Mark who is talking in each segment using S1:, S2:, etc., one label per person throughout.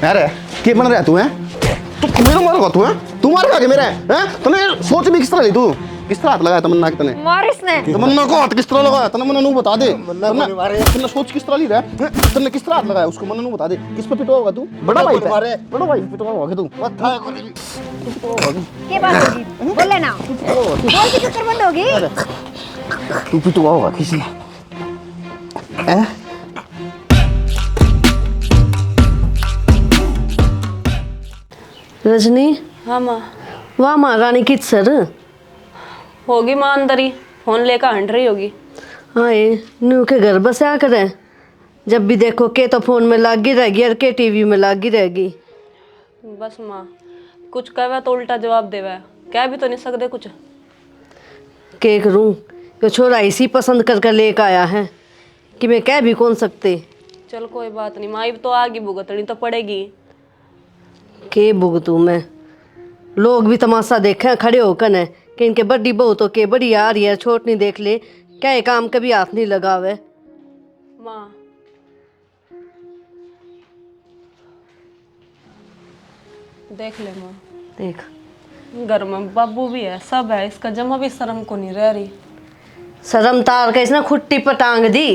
S1: अरे के बन रहा तू है? तू मेरे मारेगा तू है? तू मारेगा के मेरे हैं? तूने सोच भी किस तरह ली तू? किस तरह हाथ लगाया तमन्ना के तने?
S2: मार इसने।
S1: तमन्ना को हाथ किस तरह लगाया? तने मन्ना नू बता दे। तने सोच किस तरह ली रहा है? तने किस तरह हाथ लगाया उसको मन्ना नू बता दे। किस पे पिटवा होगा तू? बड़ा भाई पे। बड़ा भाई पिटवा होगा तू।
S2: क्या बात होगी? बोले ना। बोल की चक्कर बंद होगी।
S1: तू पिटवा होगा किसी हैं?
S3: रजनी।
S4: हाँ माँ।
S3: वाह माँ रानी कित सर
S4: होगी माँ अंदर ही फोन लेकर हंट रही होगी।
S3: हाँ ये नू के घर बस आ कर जब भी देखो के तो फोन में लागी रहेगी और के टीवी में लागी रहेगी।
S4: बस माँ कुछ कहवा तो उल्टा जवाब देवा कह भी तो नहीं सकते कुछ।
S3: के करूँ तो छोरा इसी पसंद कर कर लेकर आया है कि मैं कह भी कौन सकते।
S4: चल कोई बात नहीं माँ तो आगी भुगतनी तो पड़ेगी।
S3: के भुगतू मैं लोग भी तमाशा देखे खड़े होकर ने कि इनके बड़ी बहू तो के बड़ी आ रही है छोट नहीं देख ले क्या ये काम कभी हाथ नहीं लगावे।
S4: माँ देख ले माँ
S3: देख
S4: घर में बाबू भी है सब है इसका जमा भी शर्म को नहीं रह रही।
S3: शर्म तार का इसने खुट्टी पर टांग दी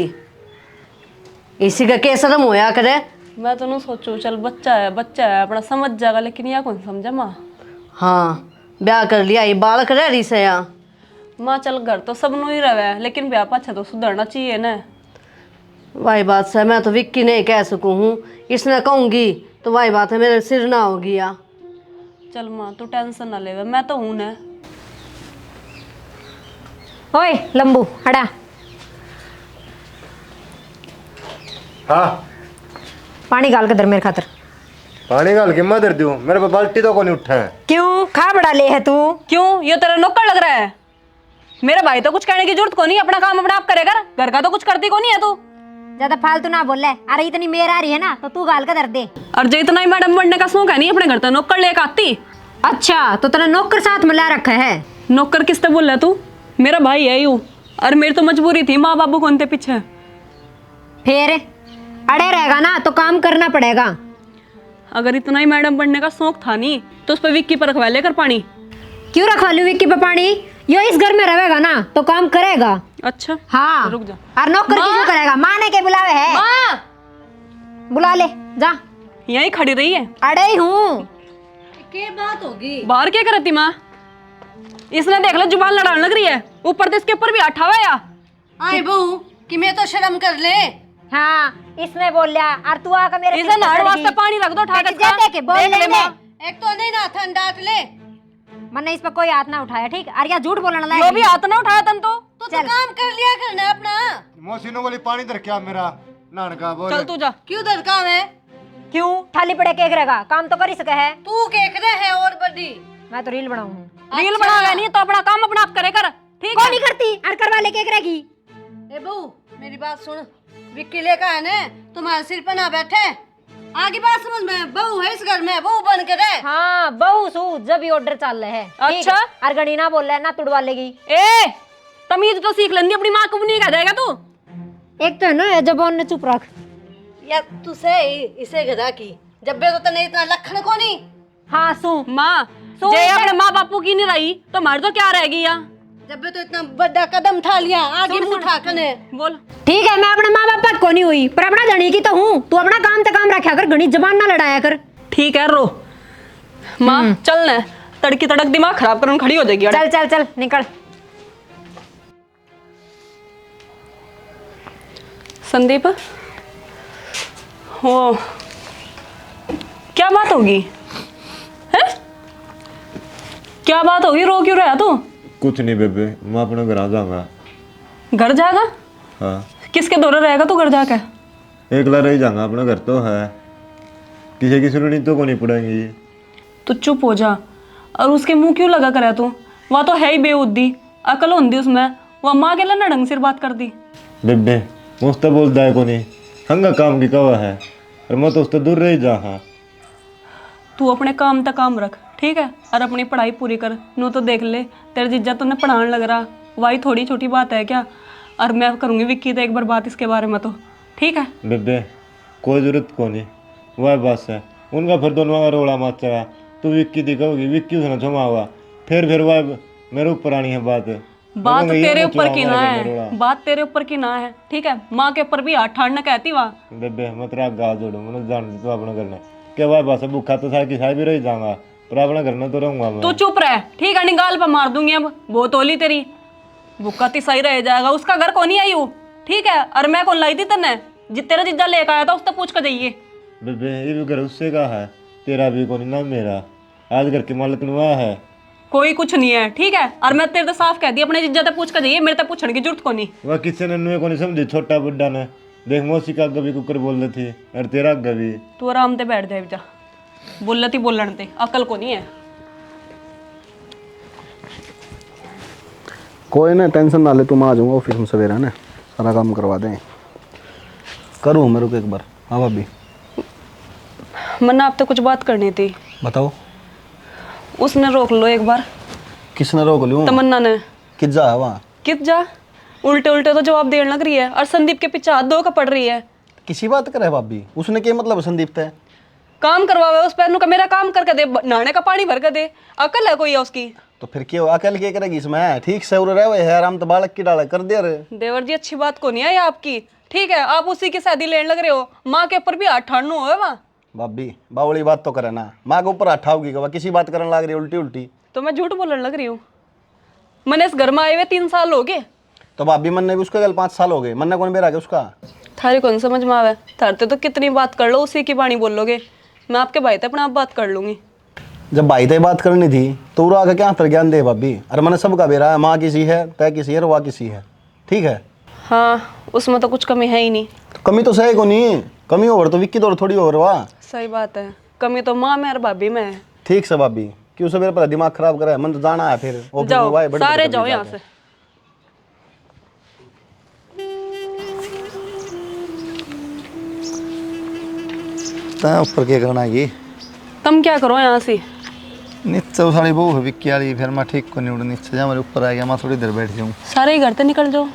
S3: इसी का के शर्म होया करे।
S4: मैं तो नहीं सोचू चल बच्चा है अपना समझ जाएगा लेकिन यह कौन समझा माँ।
S3: हाँ ब्याह कर लिया ये बालक रह रही से यहाँ।
S4: माँ चल घर तो सब नु ही रहे लेकिन ब्याह पाछा तो सुधरना चाहिए ना।
S3: वही बात है मैं तो विक्की नहीं कह सकूँ हूँ इसने कहूँगी तो वही बात है मेरे सिर ना होगी या।
S4: चल माँ तू टेंशन ना ले मैं तो हूँ ना।
S2: ओए लंबू हटा।
S5: हाँ
S2: पानी गाल के दर मेरे खातर।
S5: पानी गाल के मदर दूं मेरे पे बाल्टी तो को नहीं उठा है।
S2: क्यों खा बड़ा ले है तू?
S4: क्यों ये तेरा नौकर लग रहा है? मेरा भाई तो कुछ कहने की जरूरत को नहीं अपना काम अपना आप करेगा घर का तो कुछ करती को नहीं है तू।
S2: ज्यादा फालतू ना बोल ले। अरे इतनी मेर आ रही है ना तो तू गाल के दर दे।
S4: और जो इतना ही मैडम बनने का शौक है नहीं अपने घर तो नौकर लेकर आती।
S2: अच्छा तो तेरा नौकर साथ में ला रखा है?
S4: नौकर किससे बोल रहा तू? मेरा भाई है यू और मेरी तो मजबूरी थी माँ बाबू कौन थे पीछे।
S2: फिर अड़े रहेगा ना तो काम करना पड़ेगा।
S4: अगर इतना ही मैडम बनने का शौक था नहीं तो उस पर विक्की पर रखवा लेकर पानी।
S2: क्यों रखवा लू विक्की पे पानी? यो इस घर में रहेगा ना तो काम करेगा।
S4: अच्छा
S2: हाँ
S4: रुक जा।
S2: और नौकर क्यों करेगा? माँ ने के बुलावे है।
S4: माँ
S2: बुला ले जा।
S4: यहीं खड़ी रही है।
S2: अड़े ही हूँ।
S3: के बात होगी
S4: बाहर क्या करती माँ? इसने देख लो जुबान लड़ाने लग रही है ऊपर तो इसके ऊपर भी अठा हुआ या।
S3: आए बहू कि मैं तो शर्म कर ले।
S2: हाँ इसने बोल लिया और तू आकर मेरे
S4: इसे नाड़ वास्ते पानी रख दो ठाकर
S2: जा दे के बोल ले
S3: एक तो नहीं ना था डांट ले।
S2: मैंने इस पर कोई हाथ ना उठाया ठीक। और या झूठ बोलना
S4: यो भी हाथ ना उठाया तन तो
S3: काम कर लिया करना अपना।
S5: मोसिनो वाली पानी दर क्या मेरा नान का बोल।
S4: चल तू जा।
S3: क्यों दरकार है?
S2: क्यों थाली पड़े केक रहेगा काम तो कर ही सके है।
S3: तू केक रहे है और बड़ी
S2: मैं तो रील बनाऊं हूँ।
S4: रील बनावे नहीं तो अपना काम अपना आप करे कर ठीक
S2: कौन
S4: है।
S2: नहीं करती और करवा ले केक रहेगी।
S3: ए बहू मेरी बात सुन। विक्की लेकर है ना तुम्हारे सिर पर ना बैठे। आगे बात समझ में बहू है इस घर में बहू बन के रहे।
S2: हाँ बहू सू जब भी ऑर्डर चल रहे है।
S4: अच्छा
S2: और गणी ना बोल रहा है ना तुड़वा लेगी।
S4: ए तमीज तो सीख लेंदी अपनी माँ को नहीं कह जाएगा तू।
S2: एक तो है ना जबान ने चुप रख।
S3: या तू से इसे गधा की जब बे तो तने इतना लखन को नहीं।
S2: हाँ सू
S4: माँ जे अपने माँ बापू की नहीं रही तो हमारी तो क्या रहेगी या।
S3: जब बे तो इतना बड़ा कदम उठा लिया आगे मुंह उठा कने
S4: बोल।
S2: ठीक है मैं अपने माँ बाप को नहीं हुई पर अपना धनी की तो हूँ। तू अपना काम तो काम रखा कर घनी जबान ना लड़ाया कर।
S4: ठीक है रो माँ चल न तड़की तड़क दिमाग खराब करने खड़ी हो जाएगी।
S2: चल चल चल निकल।
S4: संदीप हो क्या बात होगी है? क्या बात होगी रो क्यों रहा तू?
S5: कुछ नहीं बेबे मैं अपने घर आ जाऊंगा।
S4: घर जाएगा?
S5: हाँ
S4: किसके दौरे रहेगा तू घर जाके?
S5: एकला रह जाऊंगा अपना घर तो है किसी की सुननी तो को नहीं पड़ेगी।
S4: तू चुप हो जा और उसके मुंह क्यों लगा कर तू? वह तो है ही बेउद्दी अकल होंदी उसमें वह माँ के ना ढंग से बात कर दी।
S5: बेबे मुझ तो बोलता है को नहीं हंगा काम की कवा है और मैं तो उससे दूर रह जा। हाँ
S4: तू अपने काम तक काम रख ठीक है और अपनी पढ़ाई पूरी कर। नू तो देख ले तेरे जीजा तो ने पढ़ाने लग रहा वही थोड़ी छोटी बात है क्या। और मैं करूँगी विक्की तो एक बार बात इसके बारे में तो ठीक है।
S5: बेबे कोई जरूरत को नहीं वह बस है उनका फिर दोनों का रोड़ा मच चला। तू विक्की दी कहोगी, विक्की उसने छुमा हुआ, फिर वह मेरे ऊपर आनी है बात।
S4: बात
S5: मैं
S4: तेरे
S5: ये
S4: ऊपर की ना
S5: चुनाव
S4: है,
S5: रोड़ा।
S4: बात तेरे ऊपर की ना है, ठीक है। माँ के ऊपर भी हाथ ठाड़ना कहती वहाँ।
S5: बेबे मैं तेरा गाल जोड़ू, मैंने जान दी तू अपना करना क्या भाई, बस भूखा तो सारी की सारी भी रह जाऊंगा, पर अपना करना तो रहूंगा मैं।
S4: तू चुप रह, ठीक है, निकाल पर मार दूंगी अब, बहुत होली तेरी। भूखा ती सही रह जाएगा, उसका घर कौन ही आई हूँ, ठीक है। और मैं कौन लाई थी तन्ने, तेरा जीजा लेकर आया था, उससे पूछ कर जाइए।
S5: बेबे ये भी घर उससे का है, तेरा भी कौन ना मेरा, आज घर के मालिक नुआ है।
S4: कोई कुछ नहीं है, ठीक है। और मैं तेरे तो साफ कह दी, अपने जीजा से पूछ कर जाइए, मेरे तक पूछने की जरूरत को नहीं।
S5: वह किसी ने नुए को नहीं समझी, छोटा बुड्ढा ने देख मौसी का अग्गा भी कुकर बोल रही थी और तेरा अग्गा भी।
S4: तू आराम से बैठ जाए जा, बोलती बोलन ते अकल को नहीं है।
S1: कोई ना टेंशन ना ले, तुम आ जाऊंगा ऑफिस में सवेरा ना, सारा काम करवा दें। करूँ मेरे को एक बार। हाँ भाभी
S4: मन्ना आप तो कुछ बात करनी थी।
S1: बताओ।
S4: उसने रोक लो एक बार।
S1: किसने रोक लूँ?
S4: तमन्ना ने।
S1: किस जा है वहाँ?
S4: कित जा, उल्टे उल्टे तो जवाब देने लग रही है, और संदीप के पीछे हाथ धो का पड़ रही है।
S1: किसी बात करे भाभी, उसने क्या मतलब संदीप थे?
S4: काम करवावे उस पैर का, मेरा काम करके दे, नहाने का पानी भर कर दे, अकल है कोई है उसकी?
S1: तो फिर क्यों अकेले क्या करेगी इसमें? ठीक से उड़ रहे है आराम, तो बालक की डाला कर दे रहे।
S4: देवर जी अच्छी बात को नहीं है ये आपकी, ठीक है। आप उसी की शादी लेने लग रहे हो, माँ के ऊपर भी हाथ ठाड़ना हो वहाँ।
S1: भाभी बावली बात तो करे ना, माँ के ऊपर हाथ होगी वह किसी बात करने लग रही है उल्टी उल्टी।
S4: तो मैं झूठ बोलने लग रही हूँ? मैंने इस घर में आए हुए 3 साल हो गए।
S1: तो भाभी मन ने भी उसके कल 5 साल हो गए, मन ने कौन बेरा के उसका?
S4: थारी कौन समझ में आवे, थारते तो कितनी बात कर लो उसी की बाणी बोलोगे। मैं आपके भाई से अपना आप बात कर लूंगी।
S1: जब भाई तय बात करनी थी तो वो आगे क्या अंतर ज्ञान दे भाभी? अरे मैंने सबका बेरा है, माँ किसी है, तय किसी है, रुआ किसी है, ठीक है।
S4: हाँ उसमें तो कुछ कमी है ही नहीं।
S1: तो कमी तो सही को नहीं, कमी और तो विक्की तो थोड़ी और वाह।
S4: सही बात है, कमी तो माँ में और भाभी में है।
S1: ठीक से भाभी, क्यों सवेरे पहले दिमाग खराब करा है? मन तो जाना है फिर ऑफिस
S4: जाओ
S1: में, भाई बड़े
S4: सारे
S1: बड़े
S4: जाओ
S1: कपड़े
S4: यहाँ
S1: जाके।
S4: से।
S1: तैं ऊपर क्या करना है?
S4: तुम क्या करो यहाँ से?
S1: नीचे साड़ी बहु है विक्की वाली, फिर मैं ठीक को नहीं उड़, नीचे जा मेरे ऊपर आ गया, मैं थोड़ी देर बैठ जाऊँ।
S4: सारे ही घर से निकल जाओ,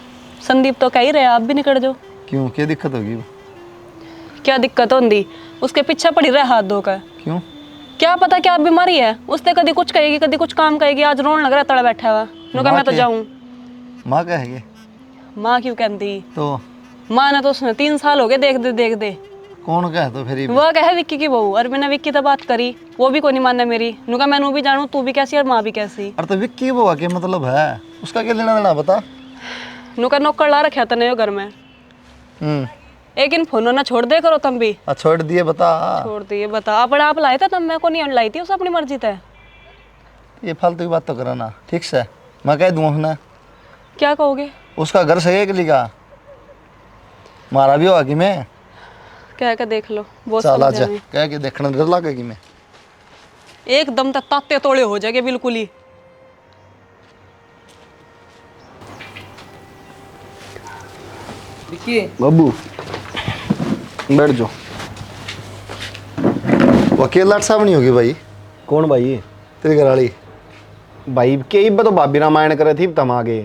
S4: संदीप तो कह ही रहे आप भी निकल जाओ।
S1: क्यों, क्या दिक्कत होगी?
S4: क्या दिक्कत होंगी, उसके पीछे पड़ी रहे हाथ धोकर।
S1: क्यों?
S4: क्या पता क्या बीमारी है, उसने कभी कुछ कहेगी कभी कुछ काम कहेगी। आज रोन लग रहा तड़ा बैठा हुआ, नो कहा मैं तो जाऊँ।
S1: माँ कहेगी?
S4: माँ क्यों कहती?
S1: तो
S4: माँ ने तो उसने 3 साल हो गए देख दे।
S1: कौन कहे तो फिर?
S4: वह कहे विक्की की बहू, और मैंने विक्की से बात करी, वो भी कोई नहीं मानना मेरी। नुका मैनू भी जानू, तू भी कैसी और माँ भी कैसी।
S1: अरे तो विक्की वो क्या मतलब है, उसका क्या लेना देना बता।
S4: नुका नौकर ला रखा तने घर में। एक इन फोनों ना छोड़ दे करो तुम भी।
S1: छोड़ दिए बता।
S4: छोड़ दिए बता, अपने आप लाए थे तब, मैं को नहीं लाई थी, उसे अपनी मर्जी थे।
S1: ये फालतू की बात तो कराना, ठीक से मैं कह दूँ ना।
S4: क्या कहोगे?
S1: उसका घर सही है कि लिखा मारा भी होगा कि मैं
S4: कह के देख लो, बहुत
S1: चल
S4: समझ
S1: आजा,
S4: आएगी।
S1: कह के देखना डर लगेगी मैं
S4: एकदम तक ताते तोड़े हो जाएंगे बिल्कुल ही।
S1: बाबू बैठ जाओ। वकील लाट साहब नहीं होगी भाई? कौन भाई? तेरी घर वाली भाई के तो भाभी रामायण करे थी तम आगे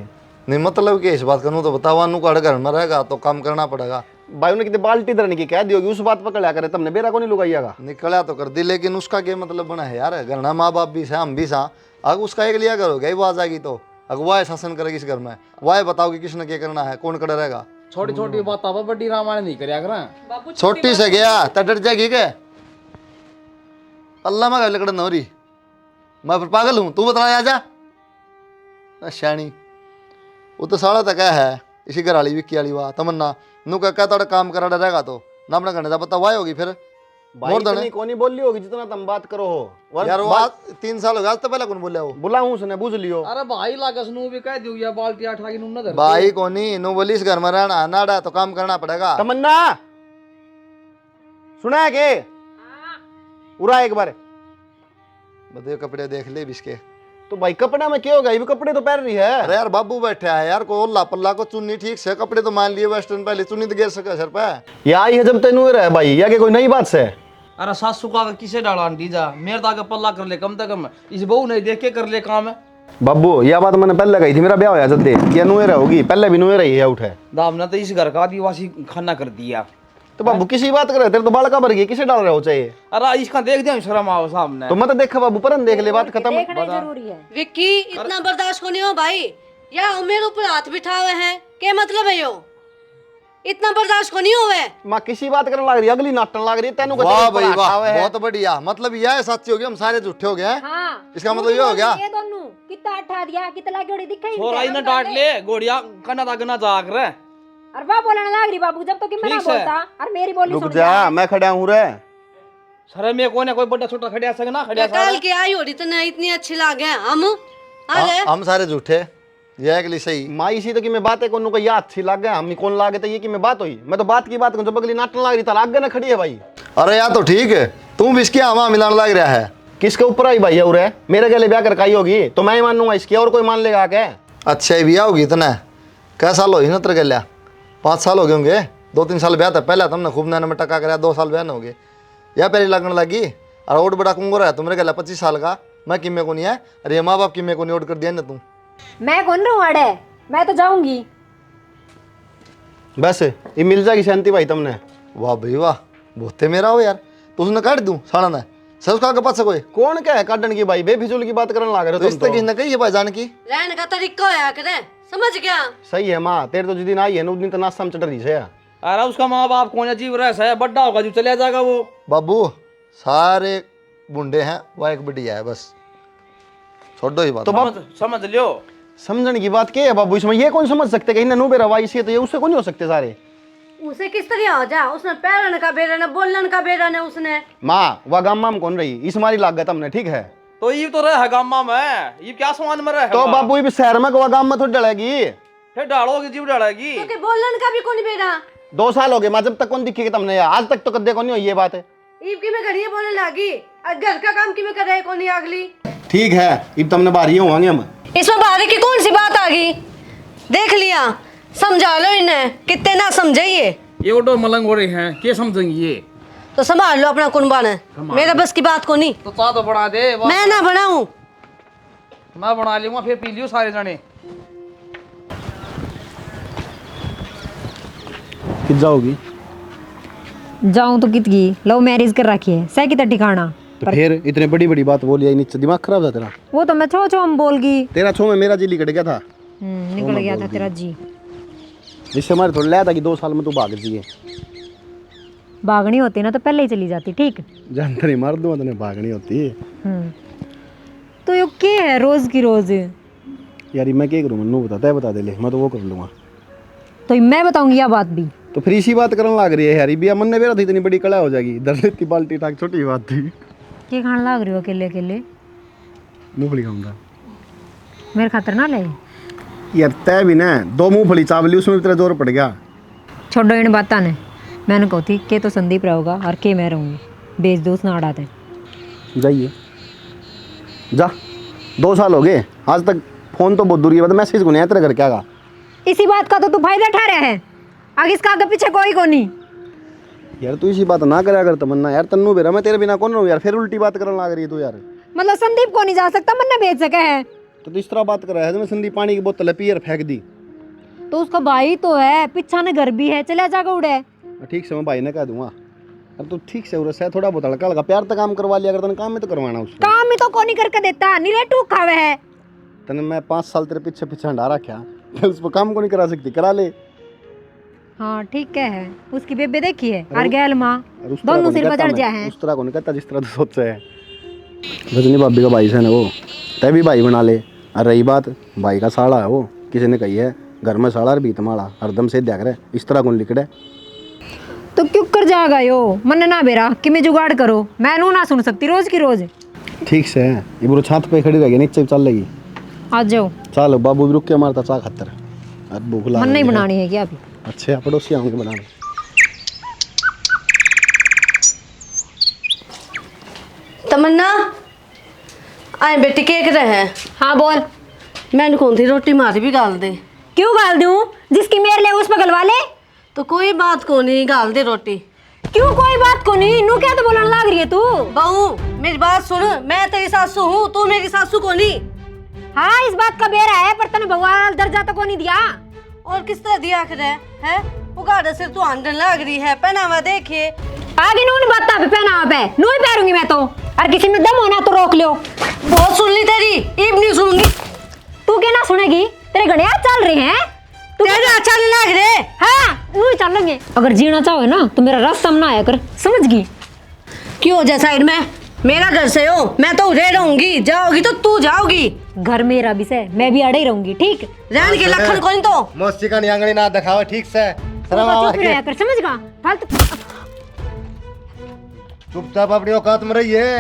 S1: नहीं, मतलब कि इस बात करूँ तो बतावा नु का घर में रहेगा तो काम करना पड़ेगा। भाई ने कितनी बाल्टी धरने की कह दी होगी, उस बात पकड़ लिया करे, तुमने बेरा को नहीं लुगाइएगा। निकला तो कर दी, लेकिन उसका क्या मतलब बना है यार? घर ना माँ बाप भी से, हम भी सा, अगर उसका एक लिया करोगे वो आ जाएगी तो अगर वाह शासन करेगी इस घर में, वाह बताओ कि किसने क्या करना है, कौन कर रहेगा।
S6: छोटी छोटी बात पर बड़ी रामायण नहीं करया करा।
S1: छोटी से गया तो डर जाएगी क्या? अल्लाह में लकड़न हो रही, मैं फिर पागल हूँ? तू बता आजा शानी। वो तो साड़ा तक है इसी घर वाली विक्की वाली वाह तमन्ना नु क्या ताड़ा काम करा रहेगा तो ना अपना करने का पता वाह होगी फिर भाई इतनी कौन बोली होगी जितना तुम बात करो हो यार। वो 3 साल हो गया, आज तो पहले कौन बोला हो? बुला हूँ उसने, बुझ लियो।
S6: अरे भाई लागस नु भी कह दियो या बाल्टी आठा की नु न धर
S1: भाई कोनी नु बोली इस घर में रहना नाड़ा तो काम करना पड़ेगा। तमन्ना सुना है के? उरा एक बार बदे कपड़े देख ले बिस्के। तो भाई कपड़ा में क्या होगा, ये भी कपड़े तो पहन रही है। अरे यार बाबू बैठा है यार, को ला पल्ला को चुन्नी ठीक से, कपड़े तो मान लिए वेस्टर्न पहले चुन्नी तो गिर सके सर पे। ये आई है जब तेनू रहा भाई, या के कोई नई बात से?
S6: अरे सासू का किसे डाला आंटी जा, मेरे तो आगे पल्ला कर ले कम से कम, इस बहू नहीं देख के कर ले काम है।
S1: बाबू यह बात मैंने पहले कही थी, मेरा ब्याह होया जब क्या नुए रहोगी, पहले भी नुए रही है उठे
S6: दाम ने तो इस घर का आदिवासी खाना कर दिया।
S1: तो बाबू किसी बात कर रहे तेरे तो बाल का भर गए किसे डाल रहे हो चाहिए
S6: अरे इसका देख दिया शर्म आओ सामने।
S1: तो मत देखा बाबू परन देख ले बात खत्म।
S2: देखना ही जरूरी है।
S3: विक्की इतना बर्दाश्त को नहीं हो भाई, या मेरे ऊपर हाथ बिठा हुए हैं, क्या मतलब है यो? इतना बर्दाश्त को नहीं होवे।
S1: माँ किसी बात करने लग रही है, अगली नाटन लग रही है तेनू
S7: वाह भाई वाह, बहुत बढ़िया। मतलब यह है सच्ची हो गया, हम सारे झूठे हो गए हैं।
S2: हाँ
S7: इसका मतलब ये हो गया।
S2: ये दोनों कितना अठा दिया, कितना गोड़ी दिखाई
S6: छोरा ही ना डांट ले, गोड़िया कना दागना जाग रहे।
S2: और वाह बोलने लग रही बाबू, जब तो कि मैं ना
S6: ठीक है।
S2: बोलता और मेरी बोली
S1: रुक
S2: सुन
S1: जा मैं खड़ा हूँ रे।
S6: सर में कोई ना कोई बड़ा छोटा खड़िया सके ना खड़िया सारा।
S3: कल के आई हो रही तो नहीं इतनी अच्छी लागे हम। अरे
S7: हम सारे झूठे, यह के लिए सही।
S1: माँ इसी तो कि मैं बातें कौन को याद अच्छी लग गया, हम कौन लागे तो ये कि मैं बात हुई, मैं तो बात की बात करूँ जब अगली नाटन लग रही था लाग ना खड़ी है भाई।
S7: अरे यार तो ठीक है, तू भी इसके हवा मिलाने लग रहा है।
S1: किसके ऊपर आई भाई और है मेरे गले ब्याह कर होगी तो मैं मानूंगा इसकी, और कोई मान लेगा क्या?
S7: अच्छा ही बिया होगी इतना। कै साल हो ना तेरे गलिया? 5 साल हो गए होंगे। 2-3 साल ब्याह था पहले, तुमने खूब नैन में टका कराया। 2 साल ब्याह हो गए या पहले लगने लगी। और और बड़ा कुंगो रहा तुम्हारे गला 25 साल का। मैं किमे को नहीं है, अरे माँ बाप किमे को नहीं ओट कर दिया ना तू।
S2: मैं कौन रहूं अड़े, मैं तो जाऊंगी।
S1: बस ये मिल जाएगी शांति भाई तुमने।
S7: वाह भाई वाह, बहुते मेरा हो यार। तो उसने काट दूं साड़ा ना सब उसका आगे पास कोई
S1: कौन क्या है काटन की भाई, बेफिजूल की बात करने लग रहे
S7: तो
S1: हो
S7: इस
S1: तुम
S7: तक
S1: तो।
S7: न कही है भाईजान की।
S3: रहने का तरीका होया करे, समझ गया?
S1: सही है माँ, तेरे तो जिस दिन आई है ना उस दिन तो नाश्ता में चट रही है।
S6: अरे उसका माँ बाप कौन अजीब रह है, बड्डा होगा जो चले जाएगा वो।
S7: बाबू सारे बुंडे हैं, वह एक बढ़िया है बस, छोड़ो ही बात।
S1: तो बाप
S6: समझ लियो।
S1: समझने की बात क्या है बाबू इसमें, ये कौन समझ सकते कहीं नो बेरा वाई से तो ये उससे कौन हो सकते सारे।
S3: उसे किस तरह हो जा, उसने पैरन का बेरन है, बोलन का बेरन है उसने।
S1: माँ वह गामा में कौन रही, इस मारी लाग गया तुमने ठीक है।
S6: तो ये तो रहे गामा में, ये क्या सामान में रहे।
S1: तो बाबू ये शहर में वह गाम में थोड़ी डलेगी।
S6: फिर डालोगी जीव डालेगी।
S3: तो के बोलन का भी कौन बेरा।
S1: 2 साल हो गए माँ, जब तक कौन दिखेगी तुमने, आज तक तो कदे को नहीं हुई ये बात है।
S3: ईब की मैं घड़िया बोलने लगी, और घर का काम की मैं कर रहे कौन ही अगली।
S1: ठीक है अब तुमने बारी होंगे हम।
S3: इसमें बाहर की कौन सी बात आ गई? देख लिया, समझा लो इन्हें, कितने ना समझे
S6: ये उठो मलंग हो रही हैं, क्या समझेंगे ये।
S3: तो संभाल लो अपना कुनबान है, मेरा बस की बात को नहीं।
S6: तो चाह तो बना दे,
S3: मैं ना बनाऊं।
S6: मैं बना लूंगा फिर पी लियो सारे जने।
S1: कित जाओगी?
S2: जाऊं तो कितकी लव मैरिज कर रखी है, सह कितना ठिकाना।
S1: तो फिर इतने बड़ी बड़ी बात बोली आई, नीचे दिमाग खराब था तेरा।
S2: वो तो मैं छो छो हम बोल गई।
S1: तेरा छो में मेरा जी लिकट गया था।
S2: निकल गया था तेरा जी।
S1: इससे हमारे थोड़ा लया था कि 2 साल में तू भाग जिए।
S2: भागनी होती ना तो पहले ही चली जाती। ठीक
S1: जानते नहीं मार दूंगा तूने, भागनी होती है।
S2: तो ये क्या है रोज की रोज।
S1: यार मैं क्या करूँ, मन्नू बता दे ले, मैं तो वो कर लूंगा।
S2: तो मैं बताऊंगी यह बात भी।
S1: तो फिर इसी बात करने लग रही है यार, बिया मन ने बेरा थी इतनी बड़ी कला हो जाएगी। दर्द इतनी बाल्टी टाक छोटी बात थी।
S2: क्या खाने लग रही हो अकेले अकेले?
S1: मूंगफली खाऊंगा
S2: मेरे खातर ना ले।
S1: यार तय भी ना 2 मूंगफली चावली उसमें भी तेरा जोर पड़ गया।
S2: छोड़ो इन बाता ने, मैंने कही थी के तो संदीप रहोगा और के मैं रहूंगी। बेच दो ना अड़ाते
S1: जाइए जा। 2 साल हो गए आज तक फोन तो बहुत दूर की बात, मैसेज को नहीं आया तेरे घर क्या का।
S2: इसी बात का तो तू फायदा उठा रहा है, आगे इसका आगे पीछे कोई को नहीं।
S1: यार तू इसी बात ना करा कर तमन्ना यार, तन्नू बेरा मैं तेरे बिना कौन रहूं यार। फिर उल्टी बात करने लग रही है तू यार।
S2: मतलब संदीप को नहीं जा सकता, मन्ना भेज सके है
S1: तो इस तरह बात कर रहा है। तो मैं संदीप पानी की बोतल पियर फेंक दी।
S2: तो उसका भाई तो है, पीछा ने घर भी है, चला जाकर उड़े।
S1: ठीक से मैं भाई ने कह दूंगा। अब तू ठीक से उसे थोड़ा बहुत हल्का हल्का प्यार तो काम करवा लिया, अगर तने काम में तो करवाना उसको।
S2: काम ही तो कोनी करके देता, नीले टूक खावे है।
S1: तने मैं 5 साल तेरे पीछे पीछे हंडा रखा, तो उस पर काम को नहीं करा सकती, करा ले।
S2: हाँ ठीक है, उसकी बेबे देखी है और गैल माँ
S1: और उस तरह
S2: दोनों
S1: को
S2: सिर
S1: नहीं
S2: बजड़
S1: कहता
S2: जा
S1: मैं,
S2: है।
S1: उस तरह को नहीं कहता जिस तरह तू सोच है। रजनी भाभी का भाई से ना वो, तय भी भाई बना ले। और रही बात भाई का साड़ा है वो, किसी ने कही है घर में साड़ा और बीत माड़ा हरदम से देख रहे, इस तरह कौन लिखड़े।
S2: तो क्यों कर जाएगा यो, मन ना बेरा कि मैं जुगाड़ करो, मैं नू ना सुन सकती रोज की रोज।
S1: ठीक से है ये बुरो छात पे खड़ी रहेगी, नीचे चल लेगी।
S2: आ जाओ।
S1: चलो बाबू भी रुक के मारता चाह खतर, अब भूख लग
S2: मन
S1: रही
S2: नहीं
S1: है।
S2: बनानी है क्या अभी?
S1: अच्छे पड़ोसी आऊंगे बनाने।
S3: तमन्ना आए बेटी केक रहे हैं।
S2: हाँ बोल।
S3: मैंने कौन थी रोटी मारी भी गाल दे।
S2: क्यों गाल दूं, जिसकी मेरे ले उस पर गलवा ले।
S3: तो कोई बात को नहीं, गाल दे रोटी।
S2: क्यों कोई बात को नहीं, नू क्या तो बोलने लग रही है तू।
S3: बहू मेरी बात सुन, मैं तेरी सासू हूँ, तू मेरी सासू को नहीं।
S2: हाँ इस बात का बेरा है, पर तने भगवान दर्जा तो को नहीं दिया।
S3: और किस तरह दिया करे है? वो गाड़ा सिर तू आंदन लग रही है पहनावा देखिए
S2: आगे नून बाता पे पहना पे नू ही पैरूंगी मैं तो और किसी में दम होना तो रोक लियो।
S3: बहुत सुन ली तेरी इब नहीं सुनूंगी
S2: तू क्या ना सुनेगी तेरे गणिया चल रहे हैं तू
S3: तेरे अच्छा नहीं लग रहे
S2: हाँ नू ही चलेंगे। अगर जीना चाहो ना तो मेरा रास्ता ना आया कर समझ गई।
S3: क्यों जा साइड में मेरा घर से हो मैं तो उधर रहूंगी जाओगी तो तू जाओगी
S2: घर मेरा भी से मैं भी अड़े रहूंगी ठीक।
S3: रहन के लखन कौन तो
S5: मस्ती का आंगली ना दिखावा ठीक से शर्म आवा
S2: चुप रहा कर समझ गा फालतू
S5: चुपचाप अपनी औकात में रही है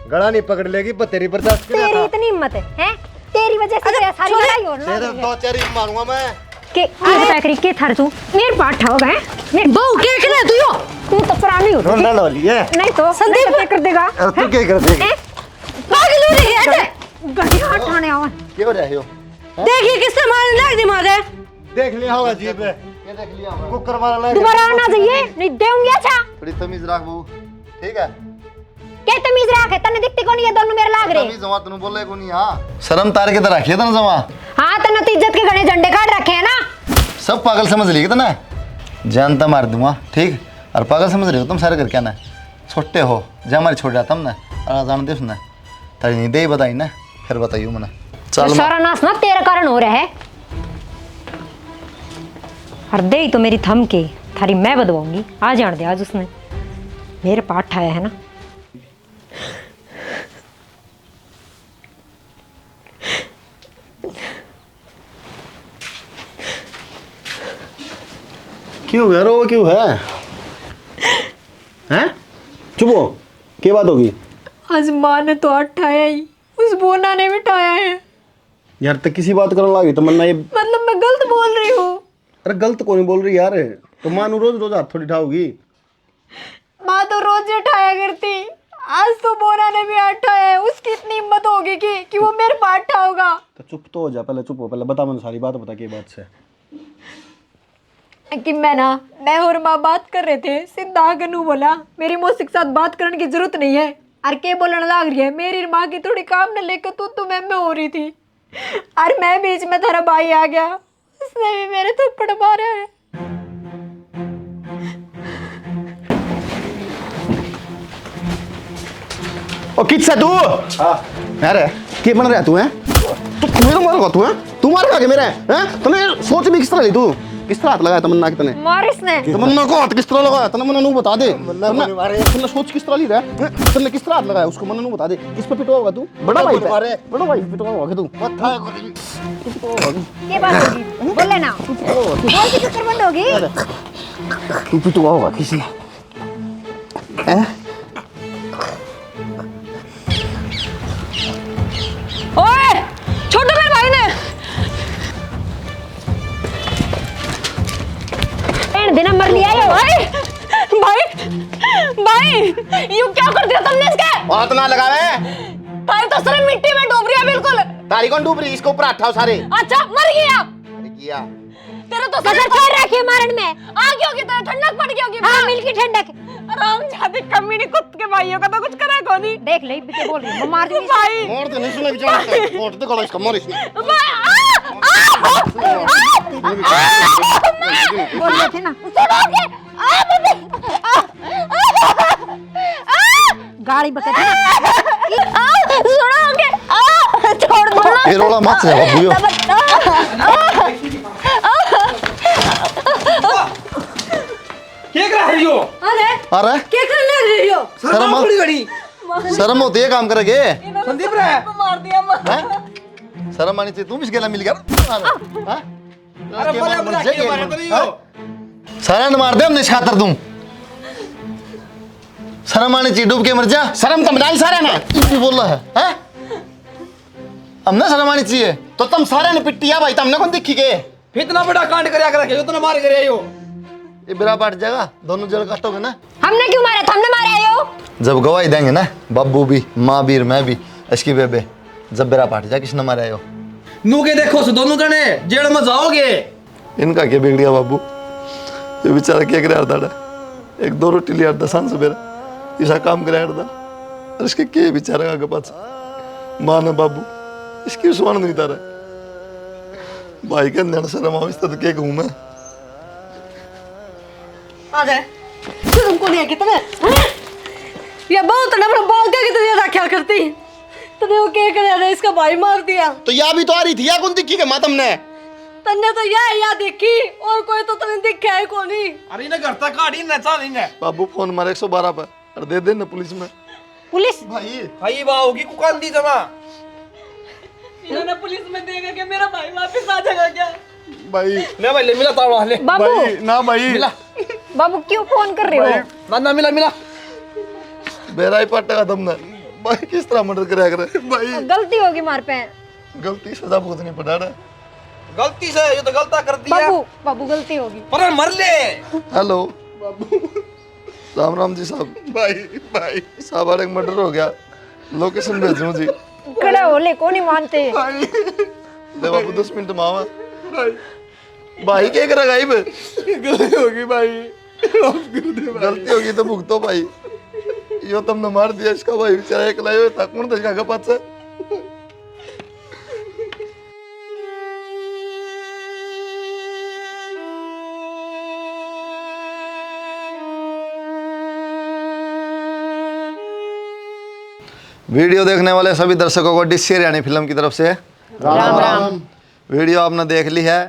S5: गला नहीं पकड़ लेगी पर तेरी बर्दाश्त की
S2: तेरी इतनी हिम्मत है हैं? तेरी वजह से तेरा सारी लड़ाई हो रही है
S5: दो चार ही मारूंगा मैं
S2: के पैकरी के थर तू मेरे पाठ हो गए मेरे
S3: बहू के करे तू यो
S2: तू तो पुरानी हो
S5: रोना वाली है
S2: नहीं तो संदीप क्या कर देगा
S5: तू क्या कर देगी
S3: पागल हो रही है
S2: गड़िया उठाने आवा
S7: क्यों रहे हो
S3: देखिए किससे मारने लग दी मारे
S5: देख लिया होगा जीप है
S7: ये देख लिया
S5: कुकर मारा लगा
S2: दोबारा आना चाहिए नहीं देऊंगी अच्छा
S7: थोड़ी तमीज रख बहू ठीक है
S2: क्या तमीज रख है तने दिखती कौन ये दोनों मेरे लाग रहे
S7: तमीज जमा तनु बोले को नहीं हां शर्म तार के तरह रखिए तना जमा
S2: हाँ तो इज्जत के घने झंडे काट रखे हैं ना
S7: सब पागल समझ लिए तना जानता मार दूंगा ठीक और पागल समझ रहे हो तुम सारे कर क्या ना छोटे हो जब हमारे छोड़ जाता हम ना और जान दे सुना तारी नहीं दे बताई ना फिर बताइयो मना चल
S2: सारा नाश ना तेरे कारण हो रहा है और दे तो मेरी थम के थारी मैं बदवाऊंगी आ जान दे आज उसने मेरे पाठ आया है ना।
S1: क्यों है रो क्यों है हैं चुप हो क्या बात होगी
S2: आज माँ ने तो अठाया ही उस बोना ने बिठाया है
S1: यार तक किसी बात करने लगी तो मन्ना ये
S2: मतलब मैं गलत बोल रही हूँ।
S1: अरे गलत कौन बोल रही यार तो मानू रोज रोज हाथ थोड़ी उठाओगी
S2: माँ तो रोज उठाया करती आज तो बोना ने भी उठाया है उसकी इतनी हिम्मत होगी कि वो मेरे पास उठाओगा।
S1: तो चुप तो हो जा पहले चुप हो पहले बता मैंने सारी बात बता के बात से
S2: कि मैं और माँ बात कर रहे थे सीधा आके नू बोला मेरी मौसी के साथ बात करने की जरूरत नहीं है और के बोलने लग रही है मेरी माँ की थोड़ी काम न लेकर तू मैं हो रही थी और मैं बीच में तेरा भाई आ गया उसने भी मेरे थप्पड़ मारा है।
S1: ओ किस तू अरे के बन रहा तू है तू मेरे मारेगा तू मारेगा क्या मेरे हैं तूने सोच भी किस तरह ली तू किस तरह हाथ लगाया तमन्ना के तने
S2: मॉरिस ने
S1: तमन्ना को हाथ किस तरह लगाया तने मन्ना नू बता दे तूने सोच किस तरह ली रहा है तूने किस तरह हाथ लगाया उसको मन्ना नू बता दे किस पे पिटवा होगा तू बड़ा भाई पिटवा होगा तू
S2: ये बात होगी बोल लेना बोल की चक्कर बंद होगी
S1: तू पिटवा होगा किसी हैं
S4: ओए छोटू मेरे भाई ने
S2: दिन मर लिया है
S4: भाई भाई यू क्या कर दिया तुमने इसके
S1: हाथ ना लगावे
S4: तारी तो सारे मिट्टी में डूब रही है बिल्कुल।
S1: तारी कौन डूब रही इसके ऊपर उठाओ सारे
S4: अच्छा मर गया
S1: अरे किया
S4: तेरा तो
S2: कसर छोड़ रखी है मारन में
S4: आग होगी तो ठंडक पड़ गई होगी।
S2: हाँ मिल की ठंडक
S4: आराम जाते कमी नहीं कुत्ते के भाइयों का तो कुछ करे कौन ही
S2: देख ले बिके बोल रही है मार दूंगी
S4: भाई
S1: मोड़ दे नहीं सुने विचार मोड़ दे गला इसका मोड़ इसने
S2: बोल रहे थे ना
S4: सुनोगे
S2: गाड़ी बके थे ना
S4: सुनोगे छोड़ दो
S7: ये रोला मत से बाबू
S6: क्या कर रही हो
S7: अरे
S3: क्या करने लग रही हो
S7: शर्म
S6: बड़ी बड़ी
S7: शर्म होती है काम करेगे
S6: संदीप रे
S4: मार दिया
S7: हैं शर्म आनी चाहिए तुम इस गेला मिल गया हां
S6: अरे बड़ा बड़ा क्या मार रही हो
S7: सारा न मार दे हमने इस खातर तुम शर्म आनी चाहिए डूब के मर जा
S1: शर्म तो बनाई सारे ने
S7: ये बोल रहा है हैं हमने शर्म आनी चाहिए
S1: तो तुम सारे ने पिट्टिया भाई तुमने कौन दिखी के
S6: इतना बड़ा कांड करया कर रखे इतना मार कर रहे हो
S7: ये बिरा पाट जाएगा दोनों जल काटोगे ना
S2: हमने क्यों मारे तुमने मारे आयो
S7: जब गवाही देंगे ना बब्बू भी माँ भी मैं भी इसकी बेबे जब बिरा पाट जा किसने मारे आयो
S6: नू के देखो सो दोनों जने जेल में जाओगे
S7: इनका क्या बिगड़ गया बाबू ये बेचारा क्या करे दादा एक दो रोटी लिया दसान से मेरा ऐसा काम करे दा और इसके के बेचारा का पास माँ ने बाबू इसकी सुन नहीं तारा भाई का नैन शर्म आओ इस तरह के कहूँ मैं
S3: आ जाए तुमको नहीं है कितने ये बहुत ना अपना बाल क्या कितनी ज्यादा क्या करती तने वो क्या कर रहा इसका भाई मार दिया
S8: तो या भी तो आ रही थी या कौन दिखी के मातम ने
S3: तन्ने तो या देखी और कोई तो तने दिखा है कौन ही
S6: अरे ना घर तक गाड़ी न चल नहीं
S7: बाबू फोन मारे 112 पे और दे दे ना पुलिस में।
S3: पुलिस
S6: भाई बा होगी कुकान दी जमा
S4: इन्होंने पुलिस में देगा कि मेरा भाई वापस आ जाएगा क्या?
S7: भाई
S6: ले भाई ले मिला तावा ले
S2: बाबू
S7: ना भाई
S6: मिला
S2: बाबू क्यों फोन कर रहे हो?
S6: ना ना मिला मिला
S7: बेरा ही पट्टा तुमने भाई किस तरह मर्डर कराया करे भाई
S2: गलती होगी मार पे।
S7: गलती सजा भुगतनी पड़ा रहा।
S6: गलती से ये तो गलता कर दिया
S2: बाबू बाबू गलती होगी।
S6: पर मर ले
S7: हेलो राम राम जी साहब। भाई साहब एक मर्डर हो गया लोकेशन भेज रहा हूँ जी।
S2: खड़ा हो ले कौन नहीं मानते।
S7: ले बाबू 10 मिनट में आवा। भाई क्या करा गायब गलती होगी भाई गलती होगी तो भुगतो भाई यो तुमने मार दिया इसका भाई बेचारा एक लायो था कौन दसगा का पास वीडियो देखने वाले सभी दर्शकों को डिश हरियाणी फिल्म की तरफ से
S2: राम राम।
S7: वीडियो आपने देख ली है।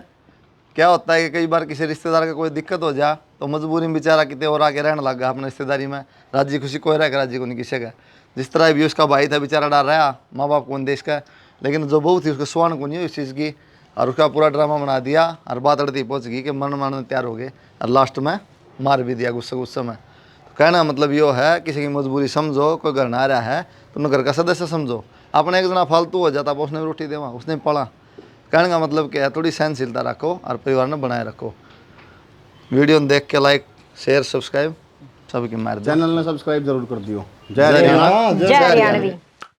S7: क्या होता है कि कई बार किसी रिश्तेदार का कोई दिक्कत हो जा तो मजबूरी में बेचारा कितने और आगे रहने लगा अपने रिश्तेदारी में राजी खुशी कोई रह राजी को नहीं किसी का। जिस तरह भी उसका भाई था बेचारा डर रहा माँ बाप को देश का लेकिन जो बहू थी उसको स्वान को नहीं हुई इस चीज़ की और उसका पूरा ड्रामा बना दिया और बात अड़ती पहुँच गई कि मन मारने तैयार हो गए और लास्ट में मार भी दिया गुस्से गुस्से में। तो कहना मतलब यो है किसी की मजबूरी समझो कोई घर ना रहा है तुमने घर का सदस्य समझो। अपने एक जना फालतू हो जाता उसने भी रोटी देवा उसने भी पढ़ा। कहने का मतलब क्या है थोड़ी सहनशीलता रखो और परिवार में बनाए रखो। वीडियो देख के लाइक शेयर सब्सक्राइब सबकी मार दो।
S8: चैनल ने सब्सक्राइब जरूर कर दियो।
S7: जय हरियाणा
S2: जय हरियाणवी।